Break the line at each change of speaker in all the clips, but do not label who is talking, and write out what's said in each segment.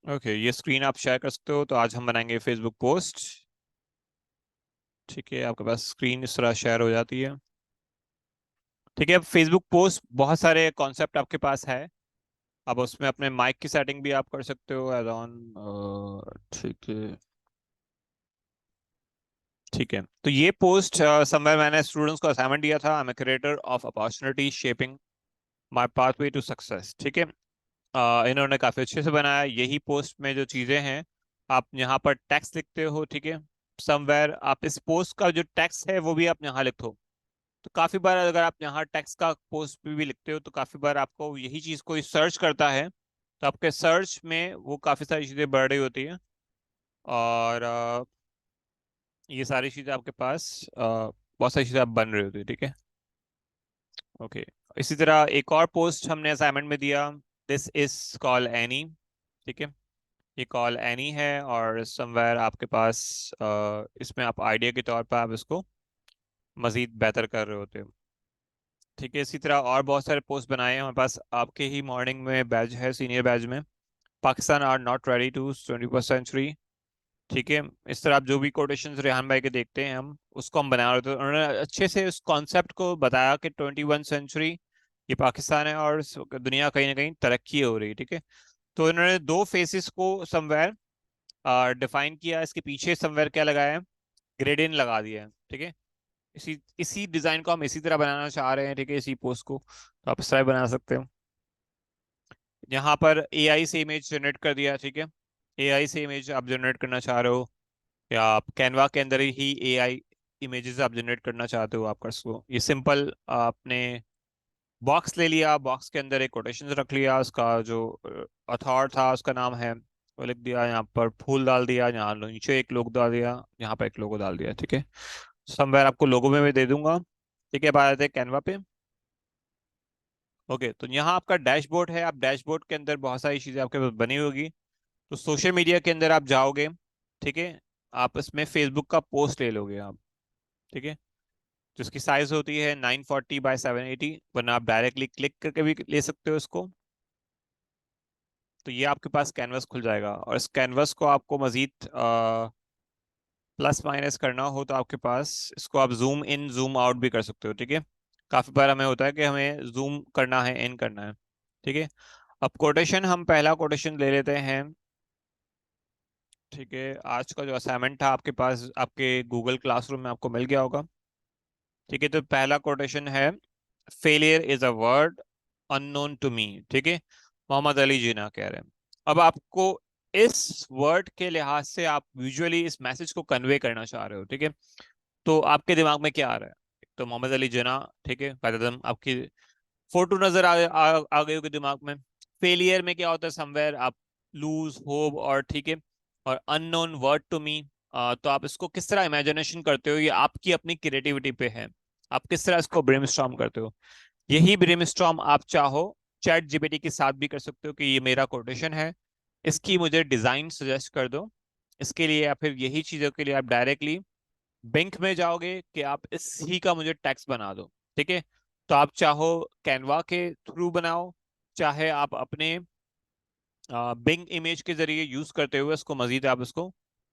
Okay, ये screen आप share कर सकते हो। तो आज हम बनाएंगे फेसबुक पोस्ट। ठीक है, आपके पास स्क्रीन इस तरह शेयर हो जाती है। ठीक है, अब फेसबुक पोस्ट बहुत सारे कॉन्सेप्ट आपके पास है। अब उसमें अपने माइक की सेटिंग भी आप कर सकते हो एज ऑन। ठीक है। ठीक है, तो ये पोस्ट समवेयर मैंने स्टूडेंट्स को असाइनमेंट दिया था। I am creator of opportunity shaping my pathway to success. ठीक है, इन्होंने काफी अच्छे से बनाया। यही पोस्ट में जो चीजें हैं, आप यहाँ पर टेक्स्ट लिखते हो। ठीक है, समवेयर आप इस पोस्ट का जो टेक्स्ट है वो भी आप यहाँ लिखो। तो काफी बार अगर आप यहाँ टेक्स्ट का पोस्ट भी लिखते हो तो काफी बार आपको यही चीज कोई सर्च करता है, तो आपके सर्च में वो काफी सारी चीजें बढ़ रही होती हैं। और ये सारी चीजें आपके पास बहुत सारी चीजें आप बन रही होती है। ठीक है। ओके, इसी तरह एक और पोस्ट हमने असाइनमेंट में दिया। This is call any. ठीक है, ये कॉल एनी है और समवेयर आपके पास इसमें आप आइडिया के तौर पर आप इसको मजीद बेहतर कर रहे होते हो। ठीक है, इसी तरह और बहुत सारे पोस्ट बनाए हैं हमारे पास। आपके ही मॉर्निंग में बैच है, सीनियर बैच में, Pakistan are not ready to 21st century. ठीक है, इस तरह आप जो भी कोटेशंस रेहान भाई के देखते हैं हम उसको हम बना रहे थे। उन्होंने अच्छे से उस कॉन्सेप्ट को बताया कि 21 सेंचुरी ये पाकिस्तान है और दुनिया कहीं ना कहीं तरक्की हो रही है। ठीक है, तो इन्होंने दो फेसेस को समवेयर डिफाइन किया। इसके पीछे समवेयर क्या लगाया है, ग्रेडियंट लगा दिया है। ठीक है, इसी इसी डिजाइन को हम इसी तरह बनाना चाह रहे हैं। ठीक है, इसी पोस्ट को तो आप इस तरह बना सकते हो। यहाँ पर एआई से इमेज जनरेट कर दिया। ठीक है, एआई से इमेज आप जनरेट करना चाह रहे हो या आप कैनवा के अंदर ही एआई इमेजेस आप जनरेट करना चाहते हो, आप कर सको। ये सिंपल आपने बॉक्स ले लिया, बॉक्स के अंदर एक कोटेशन रख लिया, उसका जो अथॉर था उसका नाम है वो लिख दिया, यहाँ पर फूल डाल दिया, यहाँ नीचे एक लोगो डाल दिया, यहाँ पर एक लोगो डाल दिया। ठीक है, समवेयर आपको लोगो में भी दे दूंगा। ठीक है, बात आते हैं कैनवा पे। ओके, तो यहाँ आपका डैशबोर्ड है। आप डैशबोर्ड के अंदर बहुत सारी चीजें आपके पास बनी होगी। तो सोशल मीडिया के अंदर आप जाओगे। ठीक है, आप इसमें फेसबुक का पोस्ट ले लोगे आप। ठीक है, जिसकी साइज होती है 940 बाय 780, वरना आप डायरेक्टली क्लिक करके भी ले सकते हो इसको। तो ये आपके पास कैनवस खुल जाएगा और इस कैनवस को आपको मजीद प्लस माइनस करना हो तो आपके पास इसको आप जूम इन जूम आउट भी कर सकते हो। ठीक है, काफी बार हमें होता है कि हमें जूम करना है, इन करना है। ठीक है, अब कोटेशन, हम पहला कोटेशन ले लेते हैं। ठीक है, आज का जो असाइनमेंट था आपके पास आपके गूगल क्लासरूम में आपको मिल गया होगा। ठीक है, तो पहला कोटेशन है, failure is a word unknown to me. ठीक है, मोहम्मद अली जिन्ना कह रहे हैं। अब आपको इस वर्ड के लिहाज से आप विजुअली इस मैसेज को कन्वे करना चाह रहे हो। ठीक है, तो आपके दिमाग में क्या आ रहा है? तो मोहम्मद अली जिन्ना। ठीक है, कदम आपकी फोटो नजर आ गई होगी दिमाग में। फेलियर में क्या होता है, समवेयर आप लूज होप, और ठीक है, और अननोन वर्ड टू मी। तो आप इसको किस तरह इमेजिनेशन करते हो, ये आपकी अपनी क्रिएटिविटी पे है। आप किस तरह इसको ब्रेनस्टॉर्म करते हो। यही ब्रेनस्टॉर्म आप चाहो चैट जीपीटी के साथ भी कर सकते हो कि ये मेरा कोटेशन है, इसकी मुझे डिजाइन सजेस्ट कर दो। इसके लिए या फिर यही चीजों के लिए आप डायरेक्टली बिंक में जाओगे कि आप इसी का मुझे टेक्स्ट बना दो। ठीक है, तो आप चाहो कैनवा के थ्रू बनाओ, चाहे आप अपने बिंग इमेज के जरिए यूज करते हुए इसको मजीद आप इसको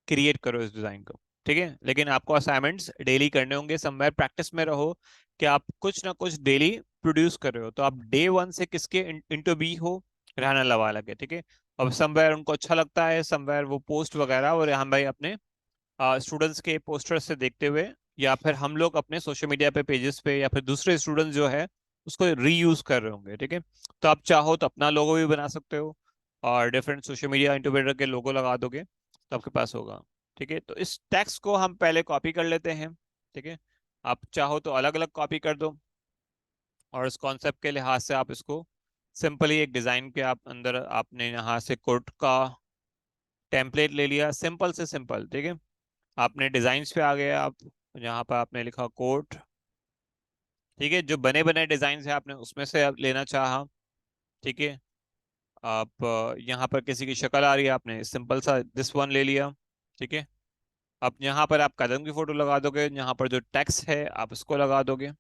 क्रिएट करो इस डिजाइन को। ठीक है, लेकिन आपको असाइनमेंट्स डेली करने होंगे। समवेयर प्रैक्टिस में रहो कि आप कुछ ना कुछ डेली प्रोड्यूस कर रहे हो। तो आप डे 1 से किसके इंटू बी हो, रहना लवा लगे। ठीक है, अब समवेयर उनको अच्छा लगता है, समवेयर वो पोस्ट वगैरह, और हम भाई अपने स्टूडेंट्स के पोस्टर से देखते हुए, या फिर हम लोग अपने सोशल मीडिया पे पेजेस पे, या फिर दूसरे स्टूडेंट्स जो है उसको रीयूज कर रहे होंगे। ठीक है, तो आप चाहो तो अपना लोगो भी बना सकते हो और डिफरेंट सोशल मीडिया इंक्यूबेटर के लोगो लगा दोगे तो आपके पास होगा। ठीक है, तो इस टेक्स्ट को हम पहले कॉपी कर लेते हैं। ठीक है, आप चाहो तो अलग अलग कॉपी कर दो, और इस कॉन्सेप्ट के लिहाज से आप इसको सिंपली एक डिजाइन के आप अंदर आपने यहाँ से कोट का टेम्पलेट ले लिया, सिंपल से सिंपल। ठीक है, आपने डिजाइन्स पे आ गए आप, यहाँ पर आपने लिखा कोट। ठीक है, जो बने बने डिजाइन है आपने उसमें से आप लेना चाहा। ठीक है, आप यहाँ पर किसी की शक्ल आ रही है, आपने सिंपल सा दिस वन ले लिया। ठीक है, अब यहाँ पर आप कदम की फोटो लगा दोगे, यहाँ पर जो टेक्स्ट है आप इसको लगा दोगे।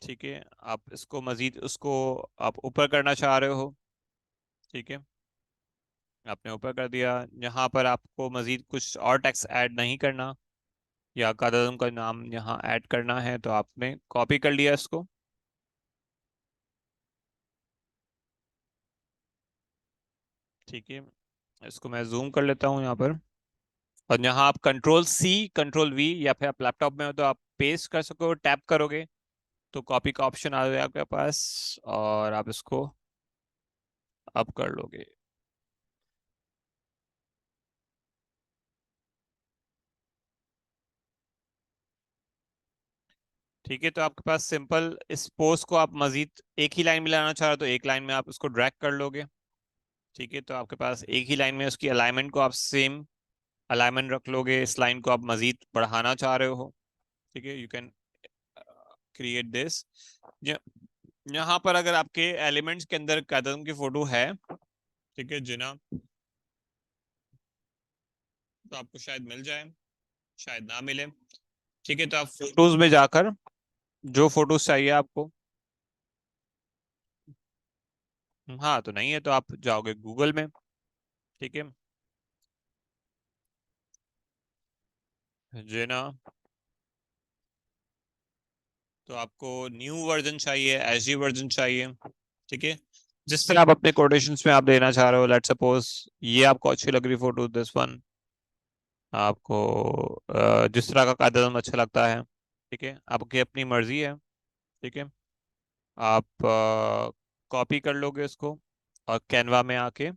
ठीक है, आप इसको मजीद उसको आप ऊपर करना चाह रहे हो। ठीक है, आपने ऊपर कर दिया। यहाँ पर आपको मजीद कुछ और टेक्स्ट ऐड नहीं करना या कादम का नाम यहाँ ऐड करना है, तो आपने कॉपी कर लिया इसको। ठीक है, इसको मैं जूम कर लेता हूँ यहाँ पर। और यहाँ आप कंट्रोल वी, या फिर आप लैपटॉप में हो तो आप पेस्ट कर सको, टैप करोगे तो कॉपी का ऑप्शन आ जाएगा आपके पास, और आप इसको अप कर लोगे। ठीक है, तो आपके पास सिंपल इस पोस्ट को आप मजीद एक ही लाइन में लाना चाह रहे हो तो एक लाइन में आप इसको ड्रैग कर लोगे। ठीक है, तो आपके पास एक ही लाइन में उसकी अलाइनमेंट को आप सेम अलाइनमेंट रख लोगे। इस लाइन को आप मजीद बढ़ाना चाह रहे हो, ठीक है, यू कैन क्रिएट दिस। यहाँ पर अगर आपके एलिमेंट्स के अंदर कदम की फोटो है, ठीक है जिना, तो आपको शायद मिल जाए, शायद ना मिले। ठीक है, तो आप फोटोज में जाकर जो फोटोज चाहिए आपको, हाँ तो नहीं है तो आप जाओगे गूगल में। ठीक है, जिना, तो आपको न्यू वर्जन चाहिए, एचडी वर्जन चाहिए। ठीक है, जिस तरह आप अपने कोटेशंस में आप देना चाह रहे हो, लेट सपोज ये आपको अच्छी लग रही फोटो, दिस वन, आपको जिस तरह का कदम अच्छा लगता है, ठीक है, आपकी अपनी मर्जी है। ठीक है, आप कॉपी कर लोगे इसको और कैनवा में आके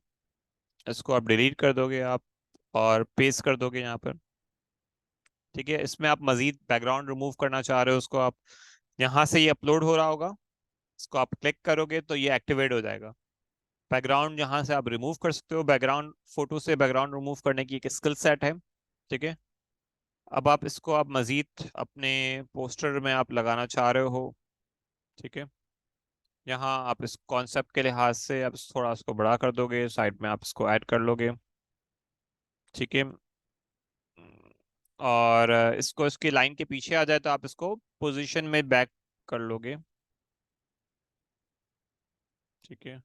इसको आप डिलीट कर दोगे आप, और पेस्ट कर दोगे यहाँ पर। ठीक है, इसमें आप मजीद बैकग्राउंड रिमूव करना चाह रहे हो, उसको आप यहाँ से ये अपलोड हो रहा होगा, इसको आप क्लिक करोगे तो ये एक्टिवेट हो जाएगा। बैकग्राउंड यहाँ से आप रिमूव कर सकते हो, बैकग्राउंड फोटो से बैकग्राउंड रिमूव करने की एक स्किल सेट है। ठीक है, अब आप इसको आप मजीद अपने पोस्टर में आप लगाना चाह रहे हो। ठीक है, यहाँ आप इस कॉन्सेप्ट के लिहाज से आप थोड़ा इसको बड़ा कर दोगे, साइड में आप इसको ऐड कर लोगे। ठीक है, और इसको इसकी लाइन के पीछे आ जाए तो आप इसको पोजीशन में बैक कर लोगे। ठीक है,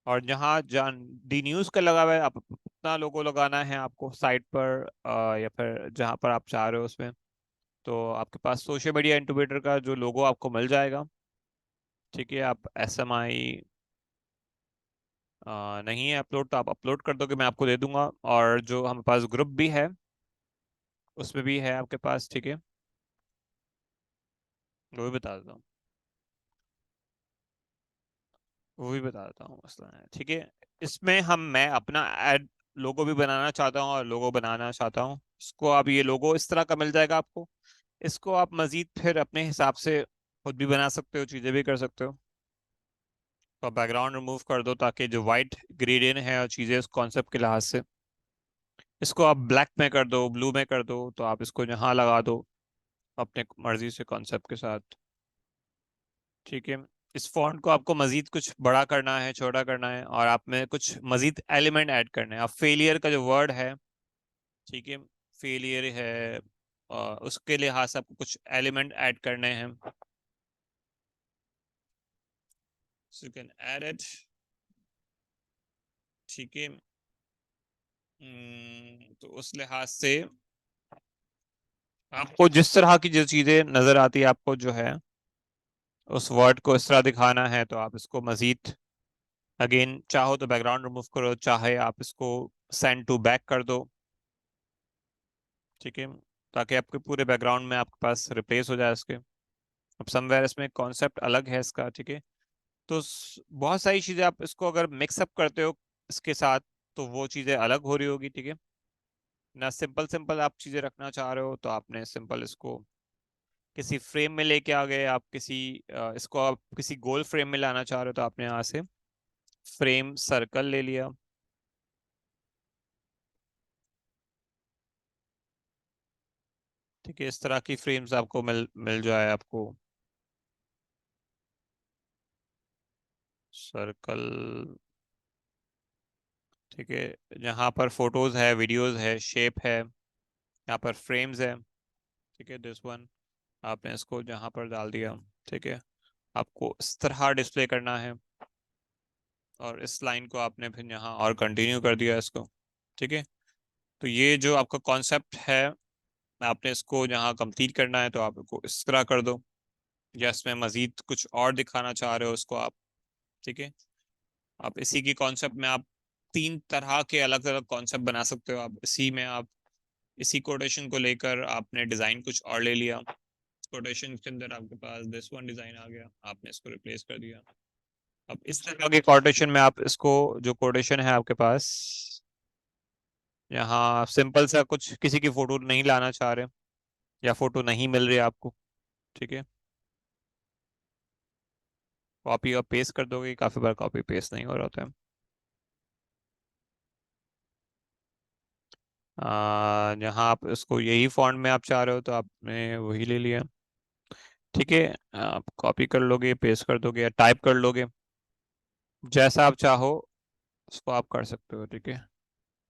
और जहाँ जान डी न्यूज़ का लगा हुआ है, आप अपना लोगो लगाना है आपको साइट पर, या फिर जहाँ पर आप चाह रहे हो उसमें, तो आपके पास सोशल मीडिया इंक्यूबेटर का जो लोगो आपको मिल जाएगा। ठीक है, आप SMI नहीं है अपलोड तो आप अपलोड कर दोगे, मैं आपको दे दूंगा। और जो हमारे पास ग्रुप भी है उसमें भी है आपके पास। ठीक है, वो भी बता देता हूँ, वो भी बता देता हूँ मसला है। ठीक है, इसमें मैं अपना एड लोगो भी बनाना चाहता हूँ और लोगो बनाना चाहता हूँ, इसको आप ये लोगो इस तरह का मिल जाएगा आपको। इसको आप मजीद फिर अपने हिसाब से खुद भी बना सकते हो, चीज़ें भी कर सकते हो। तो बैकग्राउंड रिमूव कर दो ताकि जो वाइट ग्रेडियंट है और चीज़ें उस कॉन्सेप्ट के लिहाज से, इसको आप ब्लैक में कर दो, ब्लू में कर दो, तो आप इसको यहाँ लगा दो अपने मर्जी से कॉन्सेप्ट के साथ। ठीक है, इस फॉन्ट को आपको मजीद कुछ बड़ा करना है, छोटा करना है, और आप में कुछ मजीद एलिमेंट ऐड करने हैं। आप फेलियर का जो वर्ड है, ठीक है, फेलियर है, उसके लिहाज से आपको कुछ एलिमेंट ऐड करने हैं। So you can add it. ठीक है, तो उस लिहाज से आपको जिस तरह की जो चीजें नजर आती है, आपको जो है उस वर्ड को इस तरह दिखाना है, तो आप इसको मजीद अगेन चाहो तो बैकग्राउंड रिमूव करो, चाहे आप इसको सेंड टू बैक कर दो। ठीक है, ताकि आपके पूरे बैकग्राउंड में आपके पास रिप्लेस हो जाए इसके। अब समवेयर इसमें कॉन्सेप्ट अलग है इसका। ठीक है, तो बहुत सारी चीजें आप इसको अगर मिक्सअप करते हो इसके साथ, तो वो चीजें अलग हो रही होगी। ठीक है ना, सिंपल सिंपल आप चीजें रखना चाह रहे हो तो आपने सिंपल इसको किसी फ्रेम में लेके आ गए, आप किसी इसको आप किसी गोल फ्रेम में लाना चाह रहे हो तो आपने यहाँ से फ्रेम सर्कल ले लिया। ठीक है, इस तरह की फ्रेम्स आपको मिल मिल जाए आपको। सर्कल, ठीक है, यहाँ पर फोटोज है, वीडियोस है, शेप है, यहाँ पर फ्रेम्स है। ठीक है, दिस वन, आपने इसको यहाँ पर डाल दिया। ठीक है, आपको इस तरह डिस्प्ले करना है। और इस लाइन को आपने फिर यहाँ और कंटिन्यू कर दिया इसको। ठीक है, तो ये जो आपका कॉन्सेप्ट है, आपने इसको यहाँ कंप्लीट करना है तो आप इसको इस तरह कर दो, या इसमें मजीद कुछ और दिखाना चाह रहे हो उसको आप। ठीक है, आप इसी की कॉन्सेप्ट में आप तीन तरह के अलग अलग कॉन्सेप्ट बना सकते हो। आप इसी में आप इसी कोटेशन को लेकर आपने डिजाइन कुछ और ले लिया, कोटेशन के अंदर आपके पास दिस वन डिजाइन आ गया, आपने इसको रिप्लेस कर दिया। अब इस तरह के कोटेशन में आप इसको, जो कोटेशन है आपके पास, यहाँ सिंपल सा कुछ किसी की फोटो नहीं लाना चाह रहे, या फोटो नहीं मिल रही आपको, ठीक है, कॉपी और पेस्ट कर दोगे। काफी बार कॉपी पेस्ट नहीं हो रहा होता है। यहाँ आप इसको यही फॉन्ट में आप चाह रहे हो तो आपने वही ले लिया। ठीक है, आप कॉपी कर लोगे, पेस्ट कर दोगे, या टाइप कर लोगे, जैसा आप चाहो उसको आप कर सकते हो। ठीक है,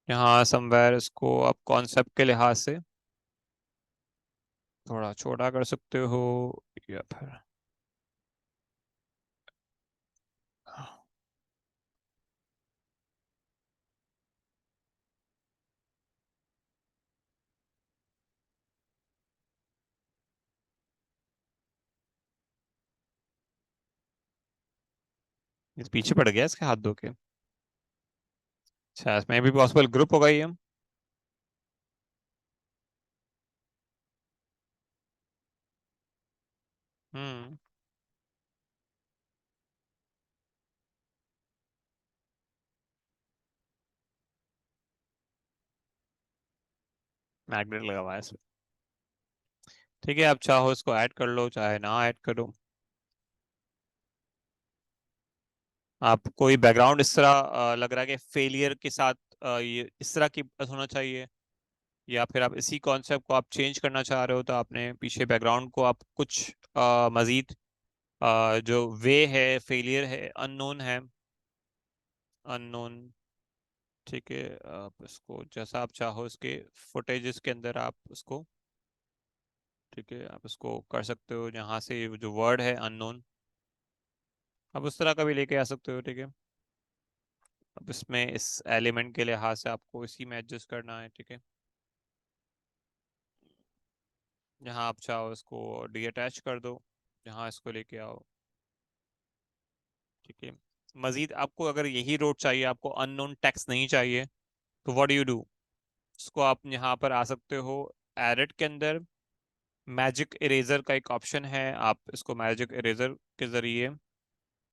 यहाँ समवेयर इसको आप कॉन्सेप्ट के लिहाज से थोड़ा छोटा कर सकते हो, या फिर ये पीछे पड़ गया इसके हाथ धो के। अच्छा, इसमें भी पॉसिबल ग्रुप होगा ये। हम्म, मैग्नेट लगा हुआ है इसमें। ठीक है, आप चाहो इसको ऐड कर लो, चाहे ना ऐड करो। आप कोई बैकग्राउंड इस तरह लग रहा है कि फेलियर के साथ ये इस तरह की होना चाहिए, या फिर आप इसी कॉन्सेप्ट को आप चेंज करना चाह रहे हो तो आपने पीछे बैकग्राउंड को आप कुछ मजीद जो वे है, फेलियर है, अननोन है, अननोन। ठीक है, आप इसको जैसा आप चाहो इसके फुटेजेस के अंदर आप उसको, ठीक है, आप इसको कर सकते हो। यहाँ से जो वर्ड है अननोन, आप उस तरह का भी लेके आ सकते हो। ठीक है, अब इसमें इस एलिमेंट के लिहाज से आपको इसी में एडजस्ट करना है। ठीक है, यहाँ आप चाहो इसको डी अटैच कर दो, यहाँ इसको लेके आओ। ठीक है, मजीद आपको अगर यही रोड चाहिए, आपको अननोन टेक्स्ट नहीं चाहिए, तो व्हाट डू यू डू, इसको आप यहाँ पर आ सकते हो एडिट के अंदर। मैजिक इरेजर का एक ऑप्शन है, आप इसको मैजिक इरेजर के जरिए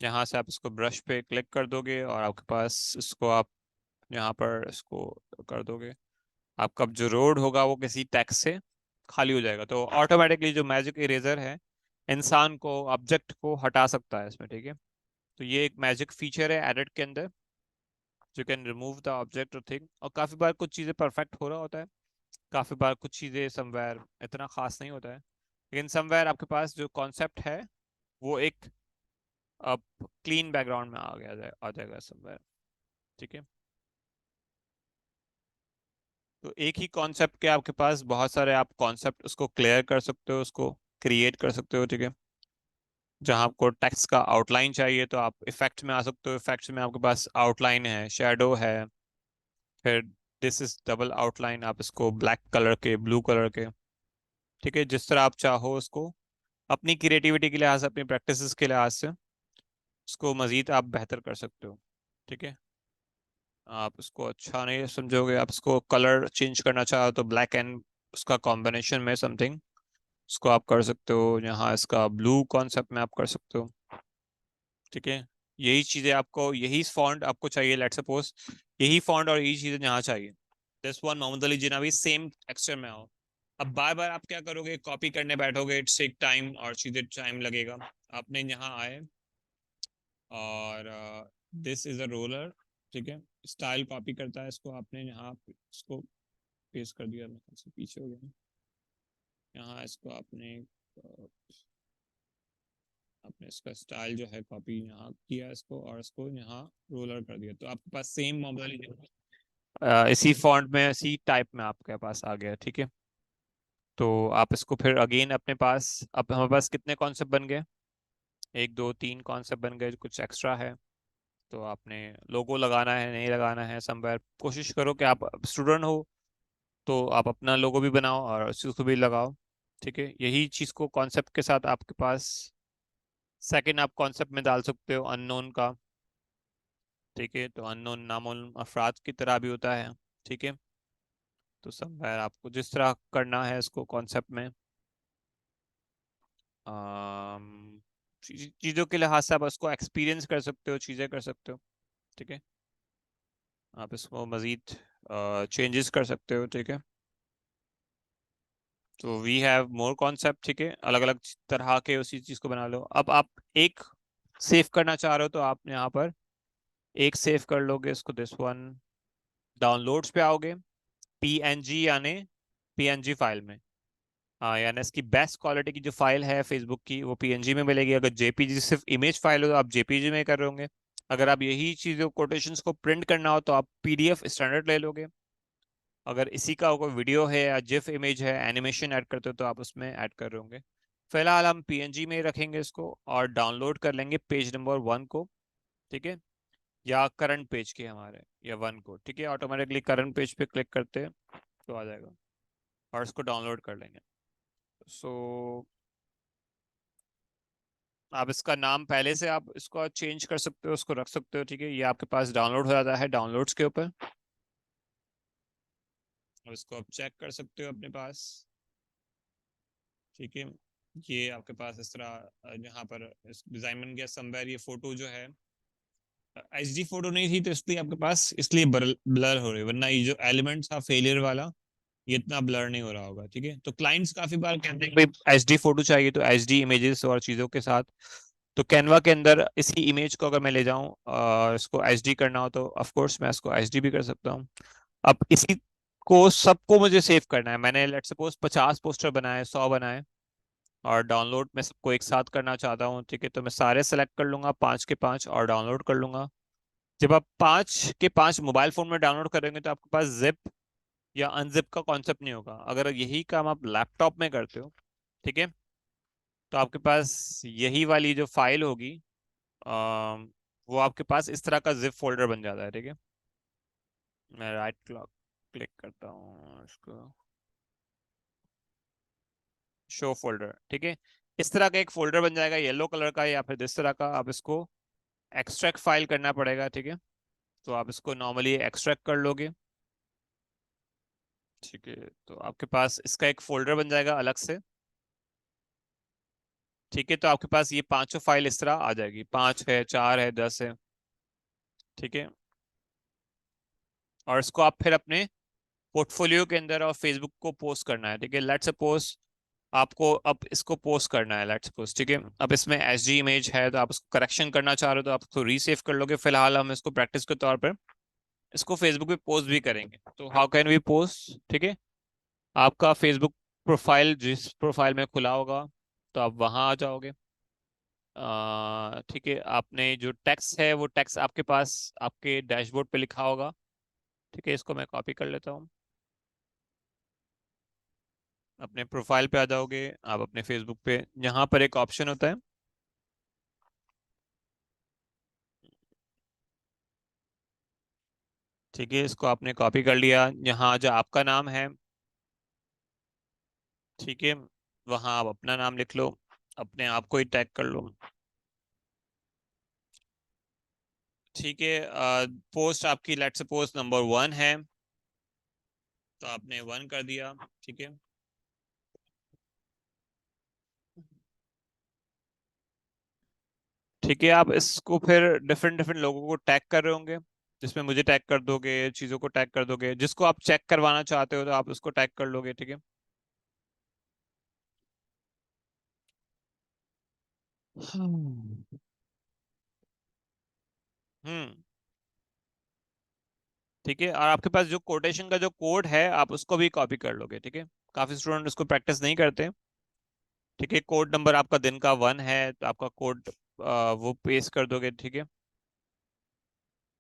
यहाँ से आप इसको ब्रश पे क्लिक कर दोगे और आपके पास इसको आप यहाँ पर इसको कर दोगे, आपका जो रोड होगा वो किसी टेक्स्ट से खाली हो जाएगा। तो ऑटोमेटिकली जो मैजिक इरेजर है इंसान को, ऑब्जेक्ट को हटा सकता है इसमें। ठीक है, तो ये एक मैजिक फीचर है एडिट के अंदर, you can remove the object और थिंग। और काफ़ी बार कुछ चीज़ें परफेक्ट हो रहा होता है, काफ़ी बार कुछ चीज़ें समवेयर इतना खास नहीं होता है, लेकिन समवेयर आपके पास जो कॉन्सेप्ट है वो एक अब क्लीन बैकग्राउंड में आ जाएगा समवेयर। ठीक है, तो एक ही कॉन्सेप्ट के आपके पास बहुत सारे आप कॉन्सेप्ट उसको क्लियर कर सकते हो, उसको क्रिएट कर सकते हो। ठीक है, जहाँ आपको टेक्स्ट का आउटलाइन चाहिए तो आप इफेक्ट में आ सकते हो, इफेक्ट्स में आपके पास आउटलाइन है, शेडो है, फिर दिस इज डबल आउटलाइन, आप इसको ब्लैक कलर के, ब्लू कलर के, ठीक है, जिस तरह आप चाहो उसको अपनी क्रिएटिविटी के लिहाज से, अपनी प्रैक्टिसेस के लिहाज से उसको मजीद आप बेहतर कर सकते हो। ठीक है, आप इसको अच्छा नहीं समझोगे, आप इसको कलर चेंज करना चाहो तो ब्लैक एंड उसका कॉम्बिनेशन में समथिंग इसको आप कर सकते हो, यहाँ इसका ब्लू कॉन्सेप्ट में आप कर सकते हो। ठीक है, यही चीज़ें आपको, यही फॉन्ट आपको चाहिए, लेट्स सपोज यही फॉन्ट और यही चीज़ें यहाँ चाहिए, दिस वन मोहम्मद अली जिनावी सेम टेक्सचर में आओ। अब बार बार आप क्या करोगे, कॉपी करने बैठोगे, इट्स टेक टाइम और चीज़ें टाइम लगेगा। आपने यहाँ आए और दिस इज अ रोलर, ठीक है, स्टाइल कॉपी करता है, इसको आपने यहाँ इसको पेस्ट कर दिया, मैं से पीछे हो गया, यहाँ इसको आपने आपने इसका स्टाइल जो है कॉपी यहाँ किया इसको, और इसको यहाँ रोलर कर दिया, तो आपके पास सेम मोबाइल इसी फॉन्ट में, इसी टाइप में आपके पास आ गया। ठीक है, तो आप इसको फिर अगेन अपने पास, अब हमारे पास कितने कॉन्सेप्ट बन गए, एक दो तीन कॉन्सेप्ट बन गए, कुछ एक्स्ट्रा है। तो आपने लोगो लगाना है नहीं लगाना है समवेयर, कोशिश करो कि आप स्टूडेंट हो तो आप अपना लोगो भी बनाओ और उसी को भी लगाओ। ठीक है, यही चीज़ को कॉन्सेप्ट के साथ आपके पास सेकंड आप कॉन्सेप्ट में डाल सकते हो अननोन का। ठीक है, तो अननोन नामालूम अफराद की तरह भी होता है। ठीक है, तो समवेयर आपको जिस तरह करना है इसको कॉन्सेप्ट में, चीज़ों के लिहाज से आप उसको एक्सपीरियंस कर सकते हो, चीज़ें कर सकते हो। ठीक है, आप इसको मज़ीद चेंजेस कर सकते हो। ठीक है, तो वी हैव मोर कॉन्सेप्ट। ठीक है, अलग अलग तरह के उसी चीज़ को बना लो। अब आप एक सेव करना चाह रहे हो तो आप यहाँ पर एक सेव कर लोगे इसको, दिस वन। डाउनलोड्स पे आओगे, पीएनजी यानी पीएनजी फाइल में, हाँ यानी इसकी बेस्ट क्वालिटी की जो फाइल है फेसबुक की वो पीएनजी में मिलेगी। अगर जेपीजी सिर्फ इमेज फाइल हो तो आप जेपीजी में कर रहे होंगे। अगर आप यही चीज़ों कोटेशंस को प्रिंट करना हो तो आप पीडीएफ स्टैंडर्ड ले लोगे। अगर इसी का कोई वीडियो है या जिफ इमेज है, एनिमेशन ऐड करते हो तो आप उसमें ऐड कर रहे होंगे। फिलहाल हम पीएनजी में रखेंगे इसको और डाउनलोड कर लेंगे पेज नंबर 1 को। ठीक है, या करंट पेज के हमारे या 1 को। ठीक है, ऑटोमेटिकली करंट पेज पे क्लिक करते हैं तो आ जाएगा और इसको डाउनलोड कर लेंगे। सो आप इसका नाम पहले से आप इसको चेंज कर सकते हो, उसको रख सकते हो। ठीक है, ये आपके पास डाउनलोड हो जाता है डाउनलोड्स के ऊपर, और इसको आप चेक कर सकते हो अपने पास। ठीक है, ये आपके पास इस तरह यहाँ पर डिजाइन बन गया समवेयर। ये फोटो जो है एचडी फोटो नहीं थी तो इसलिए आपके पास इसलिए ब्लर हो रही है, वरना ये जो एलिमेंट था फेलियर वाला ये इतना ब्लर नहीं हो रहा होगा। ठीक है, तो क्लाइंट्स काफी बार कहते हैं भाई एचडी फोटो चाहिए, तो एचडी इमेजेस और चीजों के साथ तो कैनवा के अंदर इसी इमेज को अगर मैं ले जाऊं इसको एचडी करना हो तो ऑफ कोर्स मैं इसको एचडी भी कर सकता हूं। अब इसी को सबको मुझे सेव करना है। मैंने लेट्स सपोज 50 पोस्टर बनाए, 100 बनाए, और डाउनलोड मैं सबको एक साथ करना चाहता हूँ। ठीक है, तो मैं सारे सेलेक्ट कर लूंगा 5 के 5 और डाउनलोड कर लूंगा। जब आप 5 के 5 मोबाइल फोन में डाउनलोड करेंगे तो आपके पास जिप या अनजिप का कॉन्सेप्ट नहीं होगा। अगर यही काम आप लैपटॉप में करते हो, ठीक है, तो आपके पास यही वाली जो फाइल होगी वो आपके पास इस तरह का जिप फोल्डर बन जाता है। ठीक है, मैं राइट क्लिक क्लिक करता हूँ इसको, शो फोल्डर। ठीक है, इस तरह का एक फोल्डर बन जाएगा येलो कलर का, या फिर इस तरह का। आप इसको एक्सट्रैक्ट फाइल करना पड़ेगा। ठीक है, तो आप इसको नॉर्मली एक्सट्रैक्ट कर लोगे। ठीक है, तो आपके पास इसका एक फोल्डर बन जाएगा अलग से। ठीक है, तो आपके पास ये पांचों फाइल इस तरह आ जाएगी, 5 है, 4 है, 10 है। ठीक है, और इसको आप फिर अपने पोर्टफोलियो के अंदर और फेसबुक को पोस्ट करना है। ठीक है, लेट्स सपोज आपको अब इसको पोस्ट करना है, लेट्स सपोज। ठीक है, अब इसमें एसजी इमेज है तो आप उसको करेक्शन करना चाह रहे हो तो आप उसको रीसेव कर लोगे। फिलहाल हम इसको प्रैक्टिस के तौर पर इसको फेसबुक पे पोस्ट भी करेंगे। तो हाउ कैन वी पोस्ट? ठीक है, आपका फेसबुक प्रोफाइल जिस प्रोफाइल में खुला होगा तो आप वहां आ जाओगे। ठीक है, आपने जो टेक्स्ट है वो टेक्स्ट आपके पास आपके डैशबोर्ड पे लिखा होगा। ठीक है, इसको मैं कॉपी कर लेता हूँ। अपने प्रोफाइल पे आ जाओगे आप अपने फेसबुक पे, यहाँ पर एक ऑप्शन होता है। ठीक है, इसको आपने कॉपी कर लिया, यहाँ जो आपका नाम है, ठीक है, वहाँ आप अपना नाम लिख लो, अपने आप को ही टैग कर लो। ठीक है, पोस्ट आपकी लेट्स सपोज नंबर 1 है तो आपने 1 कर दिया। ठीक है, ठीक है, आप इसको फिर डिफरेंट डिफरेंट लोगों को टैग कर रहे होंगे, जिसमें मुझे टैग कर दोगे, चीज़ों को टैग कर दोगे, जिसको आप चेक करवाना चाहते हो तो आप उसको टैग कर लोगे। ठीक है, हम्म हम्म, ठीक है, और आपके पास जो कोटेशन का जो कोड है आप उसको भी कॉपी कर लोगे। ठीक है, काफी स्टूडेंट उसको प्रैक्टिस नहीं करते। ठीक है, कोड नंबर आपका दिन का 1 है तो आपका कोड वो पेस्ट कर दोगे। ठीक है,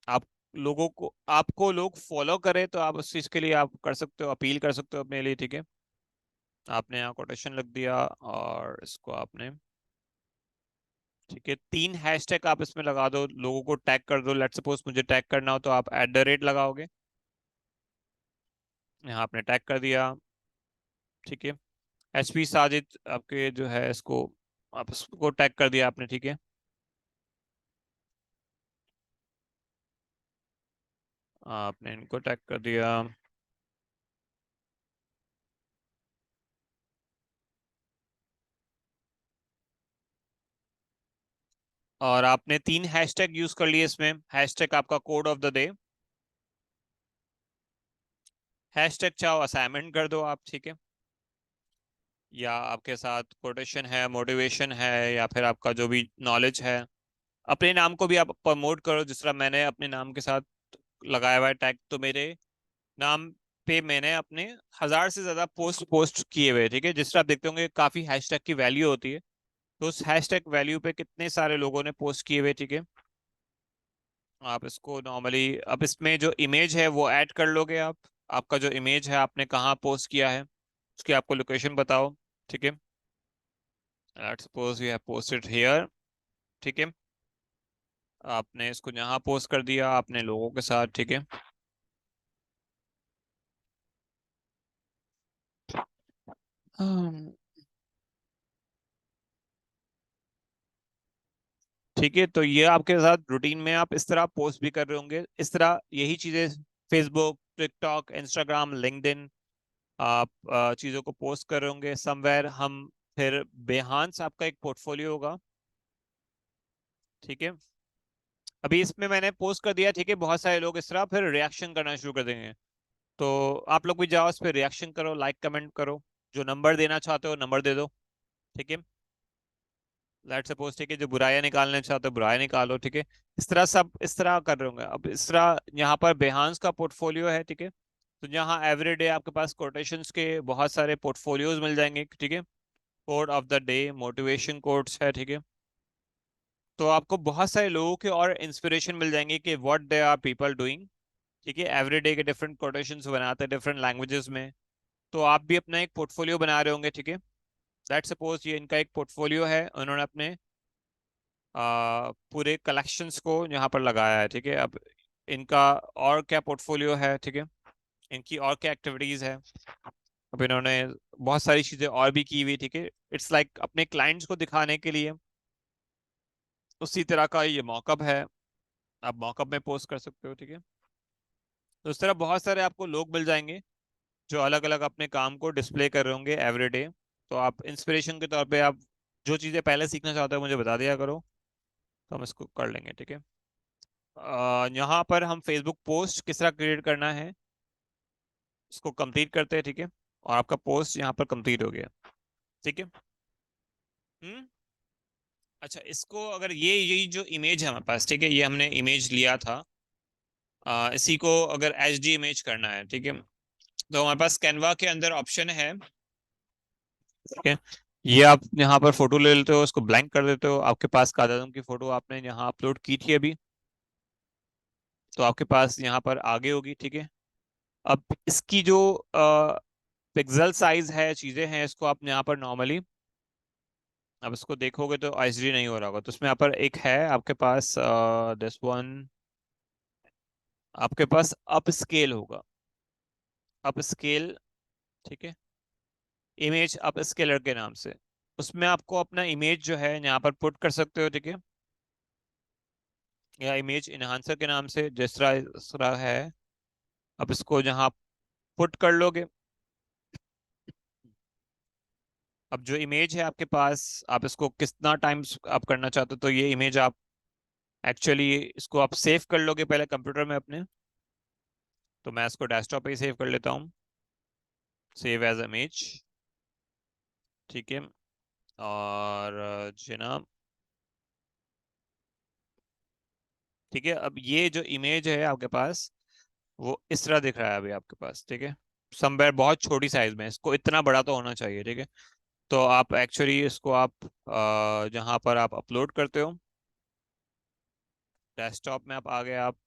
आप लोगों को आपको लोग फॉलो करें तो आप उस चीज के लिए आप कर सकते हो, अपील कर सकते हो अपने लिए। ठीक है, आपने यहाँ कोटेशन लिख दिया और इसको आपने ठीक है, 3 हैशटैग आप इसमें लगा दो, लोगों को टैग कर दो। लेट्स सपोज मुझे टैग करना हो तो आप @ लगाओगे, यहाँ आपने टैग कर दिया। ठीक है, HP साजिद आपके जो है इसको, आप इसको टैग कर दिया आपने। ठीक है, आपने इनको टैग कर दिया। और आपने 3 हैशटैग यूज कर लिए इसमें। हैशटैग आपका code of the day, hashtag चाहो असाइनमेंट कर दो आप। ठीक है, या आपके साथ कोटेशन है, मोटिवेशन है, या फिर आपका जो भी नॉलेज है, अपने नाम को भी आप प्रमोट करो। जिस तरह मैंने अपने नाम के साथ लगाया हुआ है टैग, तो मेरे नाम पे मैंने अपने 1000 से ज्यादा पोस्ट पोस्ट किए हुए हैं। ठीक है, जिस तरह आप देखते होंगे काफी हैशटैग की वैल्यू होती है, तो उस हैशटैग वैल्यू पे कितने सारे लोगों ने पोस्ट किए हुए। ठीक है, आप इसको नॉर्मली, अब इसमें जो इमेज है वो ऐड कर लोगे आप। आपका जो इमेज है आपने कहाँ पोस्ट किया है, उसकी आपको लोकेशन बताओ। ठीक है, let's suppose you have posted here. ठीक है, आपने इसको यहाँ पोस्ट कर दिया आपने लोगों के साथ। ठीक है, हम्म, ठीक है, तो ये आपके साथ रूटीन में आप इस तरह पोस्ट भी कर रहे होंगे। इस तरह यही चीजें फेसबुक, टिकटॉक, इंस्टाग्राम, लिंक्डइन, आप चीजों को पोस्ट कर रहे होंगे समवेयर। हम फिर बेहांस आपका एक पोर्टफोलियो होगा। ठीक है, अभी इसमें मैंने पोस्ट कर दिया। ठीक है, बहुत सारे लोग इस तरह फिर रिएक्शन करना शुरू कर देंगे। तो आप लोग भी जाओ इस पर रिएक्शन करो, लाइक कमेंट करो, जो नंबर देना चाहते हो नंबर दे दो। ठीक है, लेट्स सपोज, ठीक है, जो बुराइयां निकालना चाहते हो बुराई निकालो। ठीक है, इस तरह सब इस तरह कर रहे होंगे। अब इस तरह यहाँ पर बेहांस का पोर्टफोलियो है। ठीक है, तो यहाँ एवरीडे आपके पास कोटेशंस के बहुत सारे पोर्टफोलियोज मिल जाएंगे। ठीक है, code of the day, motivation codes है। ठीक है, तो आपको बहुत सारे लोगों के और इंस्पिरेशन मिल जाएंगे कि what they are people doing. ठीक है, एवरीडे के डिफरेंट कोटेशंस बनाते हैं डिफरेंट लैंग्वेजेस में। तो आप भी अपना एक पोर्टफोलियो बना रहे होंगे। ठीक है, लेट्स सपोज ये इनका एक पोर्टफोलियो है, उन्होंने अपने पूरे कलेक्शंस को यहाँ पर लगाया है। ठीक है, अब इनका और क्या पोर्टफोलियो है। ठीक है, इनकी और क्या एक्टिविटीज है। अब इन्होंने बहुत सारी चीजें और भी की हुई। ठीक है, इट्स लाइक अपने क्लाइंट्स को दिखाने के लिए उसी तरह का ये मॉकअप है, आप मॉकअप में पोस्ट कर सकते हो। ठीक है, तो इस तरह बहुत सारे आपको लोग मिल जाएंगे जो अलग अलग अपने काम को डिस्प्ले कर रहे होंगे एवरीडे। तो आप इंस्पिरेशन के तौर पे आप जो चीज़ें पहले सीखना चाहते हो मुझे बता दिया करो, तो हम इसको कर लेंगे। ठीक है, यहाँ पर हम फेसबुक पोस्ट किस तरह क्रिएट करना है इसको कंप्लीट करते हैं। ठीक है, और आपका पोस्ट यहाँ पर कंप्लीट हो गया। ठीक है, हम्म, अच्छा, इसको अगर ये यही जो इमेज है हमारे पास, ठीक है, ये हमने इमेज लिया था, इसी को अगर HD इमेज करना है। ठीक है, तो हमारे पास कैनवा के अंदर ऑप्शन है। ठीक है, ये आप यहाँ पर फोटो ले लेते हो, इसको ब्लैंक कर देते हो। आपके पास कादा आजम की फोटो आपने यहाँ अपलोड की थी अभी, तो आपके पास यहाँ पर आगे होगी। ठीक है, अब इसकी जो पिक्सल साइज है, चीजें हैं, इसको आप यहाँ पर नॉर्मली, अब इसको देखोगे तो HD नहीं हो रहा होगा, तो इसमें यहाँ पर एक है आपके पास दिस वन, आपके पास अप स्केल होगा, अप स्केल। ठीक है, इमेज अप स्केलर के नाम से, उसमें आपको अपना इमेज जो है यहाँ पर पुट कर सकते हो। ठीक है, या इमेज इन्हांसर के नाम से जिस तरह इस तरह है, अब इसको जहाँ पुट कर लोगे, अब जो इमेज है आपके पास, आप इसको कितना टाइम्स आप करना चाहते हो, तो ये इमेज आप एक्चुअली इसको आप सेव कर लोगे पहले कंप्यूटर में अपने। तो मैं इसको डेस्कटॉप पे ही सेव कर लेता हूँ, सेव एज इमेज। ठीक है, और जनाब, ठीक है, अब ये जो इमेज है आपके पास वो इस तरह दिख रहा है अभी आपके पास। ठीक है, समवेयर बहुत छोटी साइज में, इसको इतना बड़ा तो होना चाहिए। ठीक है, तो आप एक्चुअली इसको आप जहाँ पर आप अपलोड करते हो, डेस्कटॉप में आप आ गए, आप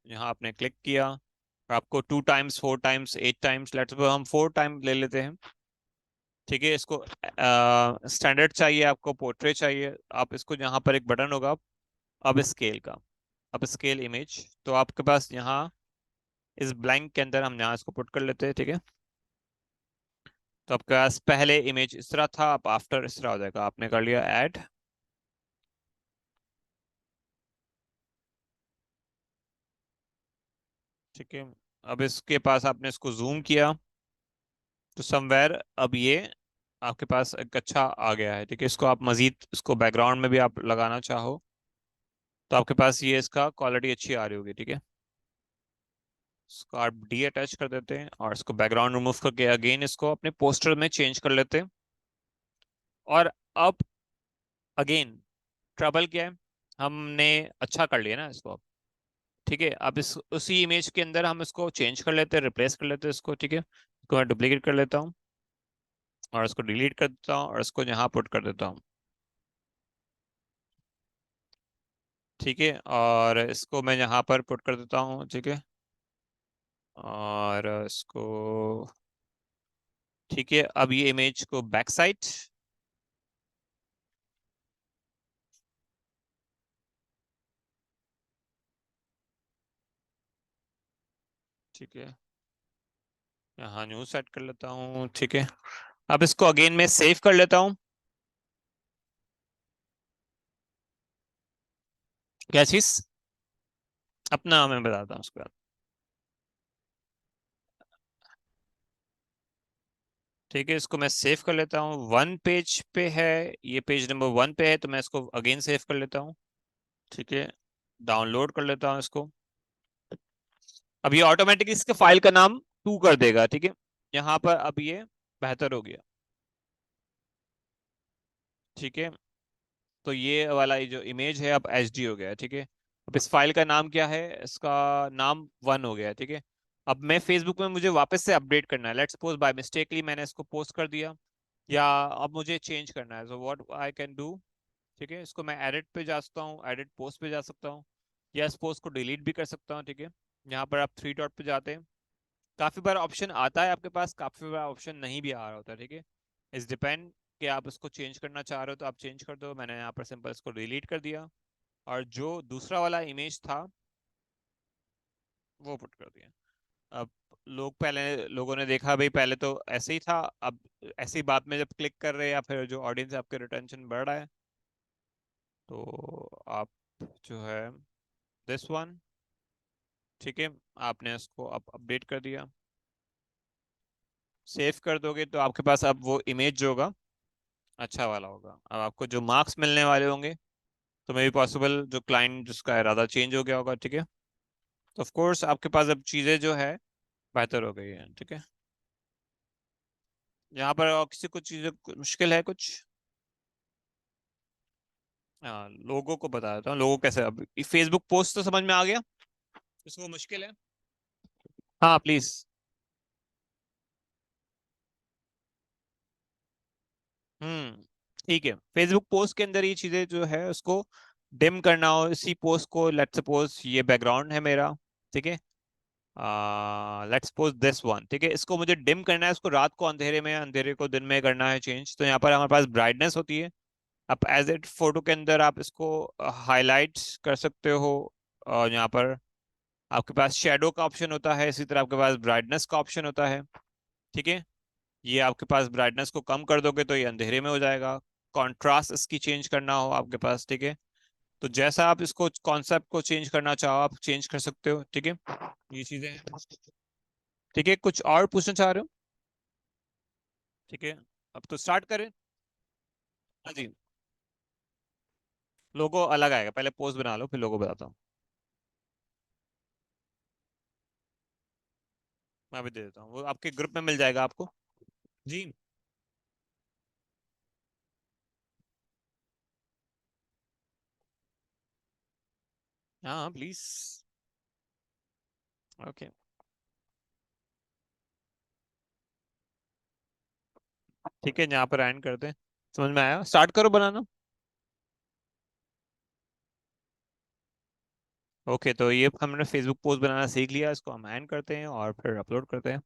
यहाँ आपने क्लिक किया, और आपको 2 टाइम्स, 4 टाइम्स, 8 टाइम्स, लेट्स हम 4 टाइम ले लेते हैं। ठीक है, इसको स्टैंडर्ड चाहिए आपको, पोर्ट्रेट चाहिए, आप इसको यहाँ पर एक बटन होगा अब स्केल का, अब स्केल इमेज, तो आपके पास यहाँ इस ब्लैंक के अंदर हम यहाँ इसको पुट कर लेते हैं। ठीक है, तो आपके पास पहले इमेज इस तरह था, अब आफ्टर इस तरह हो जाएगा। आपने कर लिया ऐड। ठीक है, अब इसके पास आपने इसको जूम किया तो समवेयर अब ये आपके पास एक अच्छा आ गया है। ठीक है, इसको आप मजीद इसको बैकग्राउंड में भी आप लगाना चाहो तो आपके पास ये इसका क्वालिटी अच्छी आ रही होगी। ठीक है, इसको आप डी अटैच कर देते हैं और इसको बैकग्राउंड रिमूव करके अगेन इसको अपने पोस्टर में चेंज कर लेते हैं। और अब अगेन ट्रबल क्या है, हमने अच्छा कर लिया ना इसको। ठीक है, अब इस उसी इमेज के अंदर हम इसको चेंज कर लेते हैं, रिप्लेस कर लेते हैं इसको। ठीक है, इसको मैं डुप्लीकेट कर लेता हूँ और इसको डिलीट कर देता हूँ और इसको यहाँ पुट कर देता हूँ। ठीक है, और इसको मैं यहाँ पर पुट कर देता हूँ। ठीक है, और इसको ठीक है, अब ये इमेज को बैक साइड। ठीक है, यहाँ न्यू सेट कर लेता हूँ। ठीक है, अब इसको अगेन मैं सेव कर लेता हूँ। क्या चीज? अपना मैं बताता हूँ उसके बाद। ठीक है, इसको मैं सेव कर लेता हूँ। वन पेज पे है, ये पेज नंबर वन पे है, तो मैं इसको अगेन सेव कर लेता हूँ। ठीक है, डाउनलोड कर लेता हूँ इसको। अब ये ऑटोमेटिकली इसके फाइल का नाम टू कर देगा। ठीक है, यहाँ पर अब ये बेहतर हो गया। ठीक है, तो ये वाला ये जो इमेज है अब एचडी हो गया है। ठीक है, अब इस फाइल का नाम क्या है, इसका नाम वन हो गया है। ठीक है, अब मैं फेसबुक में मुझे वापस से अपडेट करना है। लेट्स सपोज बाय मिस्टेकली मैंने इसको पोस्ट कर दिया, या अब मुझे चेंज करना है, so what I can do. ठीक है, इसको मैं एडिट पे जा सकता हूँ, एडिट पोस्ट पे जा सकता हूँ, या इस पोस्ट को डिलीट भी कर सकता हूँ। ठीक है, यहाँ पर आप थ्री डॉट पे जाते हैं, काफी बार ऑप्शन आता है आपके पास, काफी बार ऑप्शन नहीं भी आ रहा होता है। ठीक है, इस डिपेंड कि आप इसको चेंज करना चाह रहे हो तो आप चेंज कर दो। मैंने यहाँ पर सिंपल इसको डिलीट कर दिया और जो दूसरा वाला इमेज था वो पुट कर दिया। अब लोगों ने देखा भाई पहले तो ऐसे ही था, अब ऐसी बात में जब क्लिक कर रहे हैं या फिर जो ऑडियंस है आपके रिटेंशन बढ़ रहा है, तो आप जो है दिस वन। ठीक है, आपने इसको अब अपडेट कर दिया, सेव कर दोगे तो आपके पास अब वो इमेज जो होगा अच्छा वाला होगा। अब आपको जो मार्क्स मिलने वाले होंगे तो मे बी पॉसिबल जो क्लाइंट जिसका इरादा चेंज हो गया होगा। ठीक है, तो ऑफ कोर्स आपके पास अब चीज़ें जो है बेहतर हो गई है। ठीक है, यहाँ पर और किसी कुछ चीज़ें मुश्किल है कुछ? हाँ, लोगों को बता देता हूँ, लोगों कैसे। अब फेसबुक पोस्ट तो समझ में आ गया, इसको मुश्किल है। हाँ प्लीज। हम्म, ठीक है, फेसबुक पोस्ट के अंदर ये चीजें जो है उसको डिम करना हो, इसी पोस्ट को लेट्स सपोज ये बैकग्राउंड है मेरा। ठीक है, लेट्स सपोज दिस वन। ठीक है, इसको मुझे डिम करना है, इसको रात को अंधेरे में, अंधेरे को दिन में करना है चेंज। तो यहाँ पर हमारे पास ब्राइटनेस होती है, आप एज एड फोटो के अंदर आप इसको हाईलाइट कर सकते हो। और यहाँ पर आपके पास शेडो का ऑप्शन होता है, इसी तरह आपके पास ब्राइटनेस का ऑप्शन होता है। ठीक है, ये आपके पास ब्राइटनेस को कम कर दोगे तो ये अंधेरे में हो जाएगा। कॉन्ट्रास्ट इसकी चेंज करना हो आपके पास, ठीक है, तो जैसा आप इसको कॉन्सेप्ट को चेंज करना चाहो आप चेंज कर सकते हो। ठीक है, ये चीजें हैं। ठीक है, कुछ और पूछना चाह रहे हो? ठीक है, अब तो स्टार्ट करें। हाँ जी, लोगो अलग आएगा, पहले पोस्ट बना लो फिर लोगो बताता हूँ। मैं अभी दे देता हूँ, वो आपके ग्रुप में मिल जाएगा आपको। जी, हाँ प्लीज। ओके, ठीक है, यहाँ पर एंड करते हैं। समझ में आया, स्टार्ट करो बनाना। ओके, तो ये हमने फेसबुक पोस्ट बनाना सीख लिया, इसको हम एंड करते हैं और फिर अपलोड करते हैं।